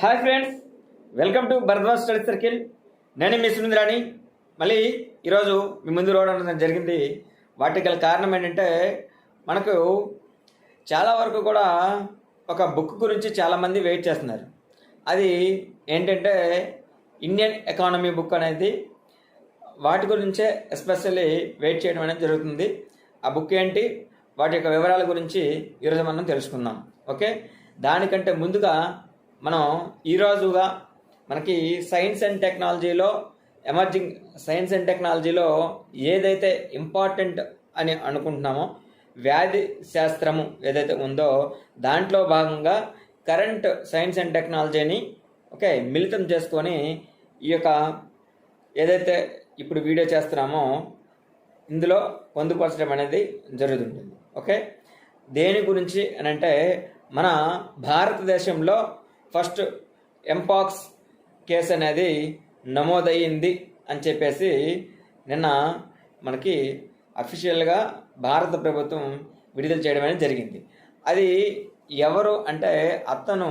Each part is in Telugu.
Hi friends, welcome to Bharadwaj study circle. నేను మీ సునీంద్రాని. మళ్ళీ ఈరోజు మీ ముందు రావడం జరిగింది. వాటికి గల కారణం ఏంటంటే, మనకు చాలా వరకు కూడా ఒక బుక్ గురించి చాలామంది వెయిట్ చేస్తున్నారు. అది ఏంటంటే ఇండియన్ ఎకానమీ బుక్ అనేది. వాటి గురించే ఎస్పెషల్లీ వెయిట్ చేయడం అనేది జరుగుతుంది. ఆ బుక్ ఏంటి, వాటి యొక్క వివరాల గురించి ఈరోజు మనం తెలుసుకుందాం. ఓకే, దానికంటే ముందుగా మనం ఈరోజుగా మనకి సైన్స్ అండ్ టెక్నాలజీలో, ఎమర్జింగ్ సైన్స్ అండ్ టెక్నాలజీలో ఏదైతే ఇంపార్టెంట్ అని అనుకుంటున్నామో, వ్యాధి శాస్త్రము ఏదైతే ఉందో దాంట్లో భాగంగా కరెంట్ సైన్స్ అండ్ టెక్నాలజీని మిళితం చేసుకొని ఈ యొక్క ఏదైతే ఇప్పుడు వీడియో చేస్తున్నామో ఇందులో పొందుపరచడం అనేది జరుగుతుంటుంది. ఓకే, దేని గురించి అని అంటే, మన భారతదేశంలో ఫస్ట్ ఎంపాక్స్ కేసు అనేది నమోదయ్యింది అని చెప్పేసి నిన్న మనకి అఫీషియల్గా భారత ప్రభుత్వం విడుదల చేయడం అనేది జరిగింది. అది ఎవరు అంటే, అతను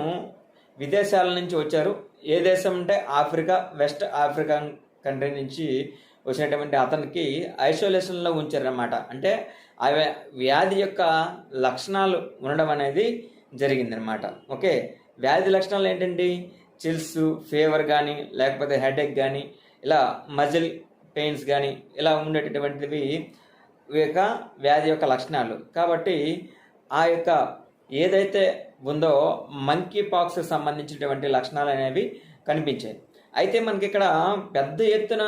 విదేశాల నుంచి వచ్చారు. ఏ దేశం అంటే ఆఫ్రికా, వెస్ట్ ఆఫ్రికన్ కంట్రీ నుంచి వచ్చినటువంటి అతనికి ఐసోలేషన్లో ఉంచారన్నమాట. అంటే ఆ వ్యాధి యొక్క లక్షణాలు ఉండడం అనేది జరిగిందనమాట. ఓకే, వ్యాధి లక్షణాలు ఏంటండి, చిల్స్, ఫీవర్ కానీ, లేకపోతే హెడేక్ కానీ, ఇలా మజిల్ పెయిన్స్ కానీ ఇలా ఉండేటటువంటివి ఈ యొక్క వ్యాధి యొక్క లక్షణాలు. కాబట్టి ఆ యొక్క ఏదైతే ఉందో మంకీ పాక్స్ సంబంధించినటువంటి లక్షణాలు అనేవి కనిపించాయి. అయితే మనకి ఇక్కడ పెద్ద ఎత్తున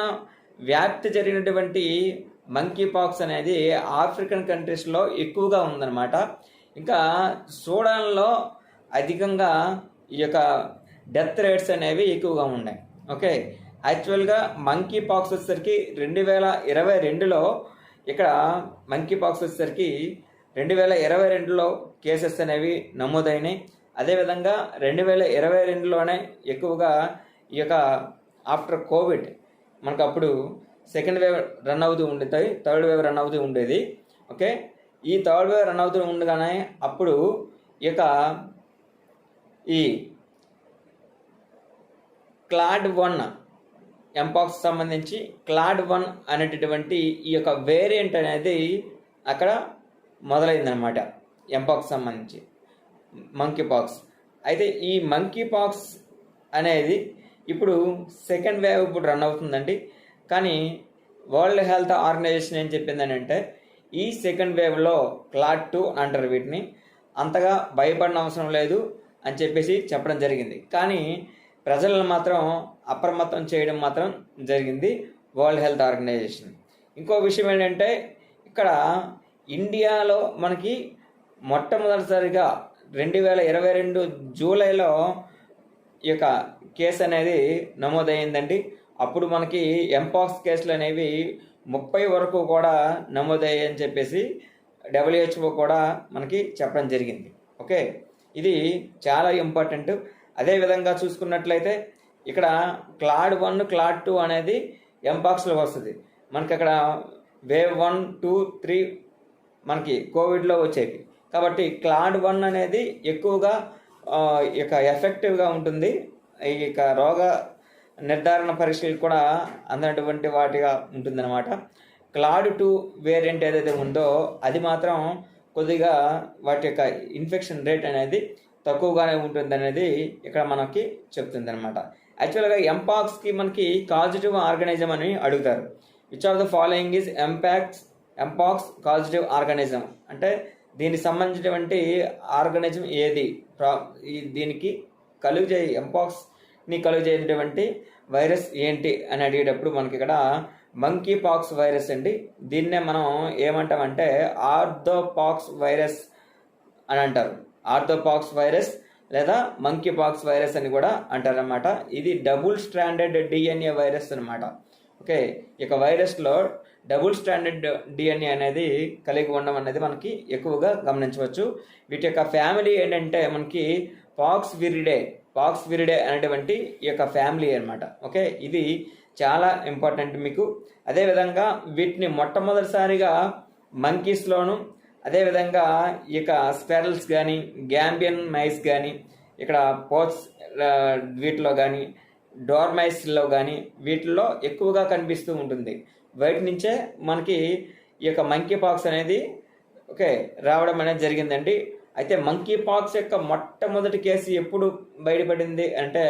వ్యాప్తి జరిగినటువంటి మంకీ పాక్స్ అనేది ఆఫ్రికన్ కంట్రీస్లో ఎక్కువగా ఉందన్నమాట. ఇంకా సూడాన్లో అధికంగా ఈ యొక్క డెత్ రేట్స్ అనేవి ఎక్కువగా ఉన్నాయి. ఓకే, యాక్చువల్గా మంకీ పాక్స్ వచ్చేసరికి 2022లో ఇక్కడ మంకీ పాక్స్ వచ్చేసరికి 2022లో కేసెస్ అనేవి నమోదైనాయి. అదేవిధంగా 2022లోనే ఎక్కువగా ఈ యొక్క ఆఫ్టర్ కోవిడ్ మనకు అప్పుడు సెకండ్ వేవ్ రన్ అవుతూ ఉండేది, థర్డ్ వేవ్ రన్ అవుతూ ఉండేది. ఓకే, ఈ థర్డ్ వేవ్ రన్ అవుతూ ఉండగానే అప్పుడు ఈ యొక్క ఈ క్లాడ్ 1 ఎంపాక్స్ సంబంధించి క్లాడ్ 1 అనేటటువంటి ఈ యొక్క వేరియంట్ అనేది అక్కడ మొదలైందనమాట. ఎంపాక్స్ సంబంధించి మంకీ పాక్స్. అయితే ఈ మంకీ పాక్స్ అనేది ఇప్పుడు సెకండ్ వేవ్ ఇప్పుడు రన్ అవుతుందండి. కానీ వరల్డ్ హెల్త్ ఆర్గనైజేషన్ ఏం చెప్పిందని అంటే, ఈ సెకండ్ వేవ్లో క్లాడ్ 2 అంటారు వీటిని, అంతగా భయపడిన అవసరం లేదు అని చెప్పేసి చెప్పడం జరిగింది. కానీ ప్రజలను మాత్రం అప్రమత్తం చేయడం మాత్రం జరిగింది వరల్డ్ హెల్త్ ఆర్గనైజేషన్. ఇంకో విషయం ఏంటంటే, ఇక్కడ ఇండియాలో మనకి మొట్టమొదటిసారిగా 2022 జూలైలో ఈ యొక్క కేసు అనేది నమోదయ్యిందండి. అప్పుడు మనకి ఎంపాక్స్ కేసులు అనేవి 30 వరకు కూడా నమోదయ్యాయని చెప్పేసి WHO కూడా మనకి చెప్పడం జరిగింది. ఓకే, ఇది చాలా ఇంపార్టెంట్. అదేవిధంగా చూసుకున్నట్లయితే ఇక్కడ క్లాడ్ 1, క్లాడ్ 2 అనేది ఎంపాక్స్లో వస్తుంది. మనకి అక్కడ వేవ్ 1, 2, 3 మనకి కోవిడ్లో వచ్చేవి. కాబట్టి క్లాడ్ 1 అనేది ఎక్కువగా ఇక ఎఫెక్టివ్గా ఉంటుంది. ఈ యొక్క రోగ నిర్ధారణ పరీక్షలు కూడా అందనటువంటి వాటిగా ఉంటుందన్నమాట. క్లాడ్ 2 వేరియంట్ ఏదైతే ఉందో అది మాత్రం కొద్దిగా వాటి యొక్క ఇన్ఫెక్షన్ రేట్ అనేది తక్కువగానే ఉంటుంది అనేది ఇక్కడ మనకి చెప్తుంది అనమాట. యాక్చువల్గా ఎంపాక్స్కి మనకి కాజిటివ్ ఆర్గానిజం అని అడుగుతారు. Which of the following is mpox causative organism అంటే దీనికి సంబంధించినటువంటి ఆర్గానిజం ఏది, దీనికి ఎంపాక్స్ని కలుగజేసేటువంటి వైరస్ ఏంటి అని అడిగేటప్పుడు మనకి ఇక్కడ మంకీ పాక్స్ వైరస్ అండి. దీన్నే మనం ఏమంటామంటే ఆర్థోపాక్స్ వైరస్ అని అంటారు. ఆర్థోపాక్స్ వైరస్ లేదా మంకీ పాక్స్ వైరస్ అని కూడా అంటారనమాట. ఇది డబుల్ స్ట్రాండెడ్ DNA వైరస్ అనమాట. ఓకే, ఇక వైరస్లో డబుల్ స్ట్రాండెడ్ DNA అనేది కలిగి ఉండడం అనేది మనకి ఎక్కువగా గమనించవచ్చు. వీటి యొక్క ఫ్యామిలీ ఏంటంటే మనకి పాక్స్ విరిడే అనేటువంటి ఈ యొక్క ఫ్యామిలీ అనమాట. ఓకే, ఇది చాలా ఇంపార్టెంట్ మీకు. అదేవిధంగా వీటిని మొట్టమొదటిసారిగా మంకీస్లోను, అదేవిధంగా ఈ యొక్క స్పెరల్స్ కానీ, గ్యాంబియన్ మైస్ కానీ, ఇక్కడ వీటిలో కానీ డోర్మైస్లో కానీ వీటిల్లో ఎక్కువగా కనిపిస్తూ ఉంటుంది. బయట నుంచే మనకి ఈ యొక్క మంకీ పాక్స్ అనేది రావడం అనేది జరిగిందండి. అయితే మంకీ పాక్స్ యొక్క మొట్టమొదటి కేసు ఎప్పుడు బయటపడింది అంటే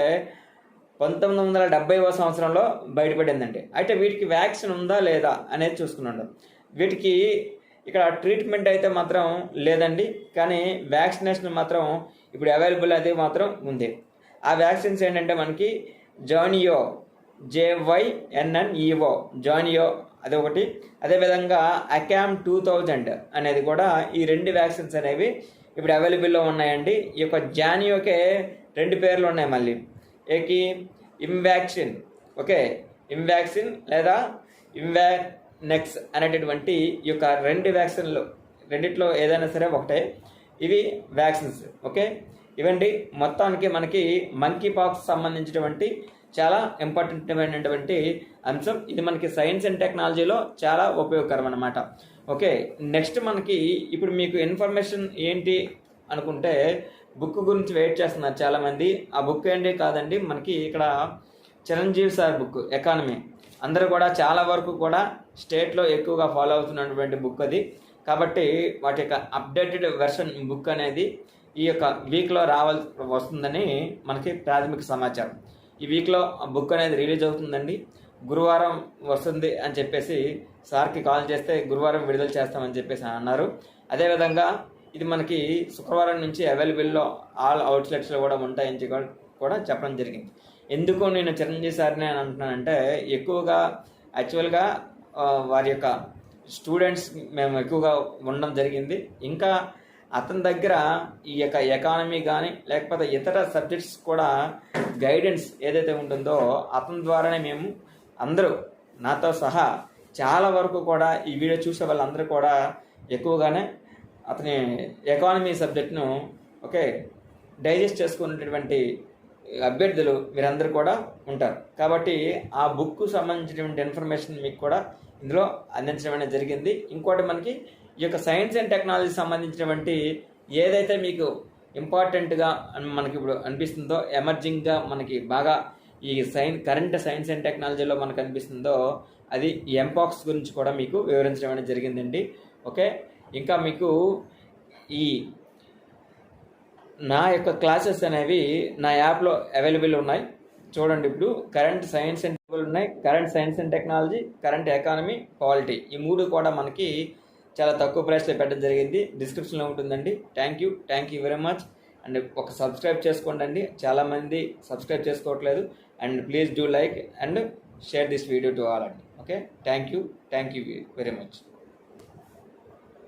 1970వ సంవత్సరంలో బయటపడిందండి. అయితే వీటికి వ్యాక్సిన్ ఉందా లేదా అనేది చూసుకున్నాడు. వీటికి ఇక్కడ ట్రీట్మెంట్ అయితే మాత్రం లేదండి, కానీ వ్యాక్సినేషన్ మాత్రం ఇప్పుడు అవైలబుల్ అది మాత్రం ఉంది. ఆ వ్యాక్సిన్స్ ఏంటంటే మనకి జానియో, JYNNEO జానియో అదొకటి, అదేవిధంగా అకామ్ 2000 అనేది కూడా, ఈ 2 వ్యాక్సిన్స్ అనేవి ఇప్పుడు అవైలబుల్లో ఉన్నాయండి. ఈ యొక్క జానియోకే 2 పేర్లు ఉన్నాయి మళ్ళీ, ఏకి ఇమ్వాక్సిన్, ఇమ్వాక్సిన్ లేదా ఇమ్వానెక్స్ అనేటటువంటి ఈ యొక్క 2 వ్యాక్సిన్లు, రెండిట్లో ఏదైనా సరే ఒకటే, ఇవి వ్యాక్సిన్స్. ఇవండి మొత్తానికి మనకి మంకీ పాక్స్ సంబంధించినటువంటి చాలా ఇంపార్టెంట్ అయినటువంటి అంశం. ఇది మనకి సైన్స్ అండ్ టెక్నాలజీలో చాలా ఉపయోగకరం అన్నమాట. నెక్స్ట్ మనకి ఇప్పుడు మీకు ఇన్ఫర్మేషన్ ఏంటి అనుకుంటే, బుక్ గురించి వెయిట్ చేస్తున్నారు చాలామంది. ఆ బుక్ ఏంటి కాదండి, మనకి ఇక్కడ చిరంజీవి సార్ బుక్ ఎకానమీ, అందరూ కూడా చాలా వరకు కూడా స్టేట్లో ఎక్కువగా ఫాలో అవుతున్నటువంటి బుక్ అది. కాబట్టి వాటి యొక్క అప్డేటెడ్ వెర్షన్ బుక్ అనేది ఈ యొక్క వీక్లో వస్తుందని మనకి ప్రాథమిక సమాచారం. ఈ వీక్లో బుక్ అనేది రిలీజ్ అవుతుందండి. గురువారం వస్తుంది అని చెప్పేసి సార్కి కాల్ చేస్తే గురువారం విడుదల చేస్తామని చెప్పేసి అన్నారు. అదేవిధంగా ఇది మనకి శుక్రవారం నుంచి అవైలబుల్లో ఆల్ అవుట్లెట్స్లో కూడా ఉంటాయని కూడా చెప్పడం జరిగింది. ఎందుకు నేను చిరంజీవి సార్ని అని అంటున్నానంటే, ఎక్కువగా యాక్చువల్గా వారి యొక్క స్టూడెంట్స్ మేము ఎక్కువగా ఉండడం జరిగింది. ఇంకా అతని దగ్గర ఈ యొక్క ఎకానమీ కానీ లేకపోతే ఇతర సబ్జెక్ట్స్ కూడా గైడెన్స్ ఏదైతే ఉంటుందో అతని ద్వారానే మేము అందరూ, నాతో సహా చాలా వరకు కూడా ఈ వీడియో చూసే వాళ్ళందరూ కూడా ఎక్కువగానే అతని ఎకానమీ సబ్జెక్ట్ను డైజెస్ట్ చేసుకునేటటువంటి అభ్యర్థులు వీరందరూ కూడా ఉంటారు. కాబట్టి ఆ బుక్కు సంబంధించినటువంటి ఇన్ఫర్మేషన్ మీకు కూడా ఇందులో అందించడం అనేది జరిగింది. ఇంకోటి మనకి ఈ యొక్క సైన్స్ అండ్ టెక్నాలజీ సంబంధించినటువంటి ఏదైతే మీకు ఇంపార్టెంట్గా మనకి ఇప్పుడు అనిపిస్తుందో, ఎమర్జింగ్గా మనకి బాగా ఈ కరెంట్ సైన్స్ అండ్ టెక్నాలజీలో మనకు అనిపిస్తుందో, అది ఎంపాక్స్ గురించి కూడా మీకు వివరించడం అనేది జరిగిందండి. ఇంకా మీకు ఈ నా యొక్క క్లాసెస్ అనేవి నా యాప్లో అవైలబుల్ ఉన్నాయి. చూడండి, ఇప్పుడు కరెంట్ సైన్స్ అండ్ ఉన్నాయి, current science and technology, current economy, polity, ఈ 3 కూడా మనకి చాలా తక్కువ ప్రైస్లో పెట్టడం జరిగింది. డిస్క్రిప్షన్లో ఉంటుందండి. Thank you very much. And subscribe చేసుకోండి. చాలామంది సబ్స్క్రైబ్ చేసుకోవట్లేదు. And please do like and share this video to all అండి. Thank you very much.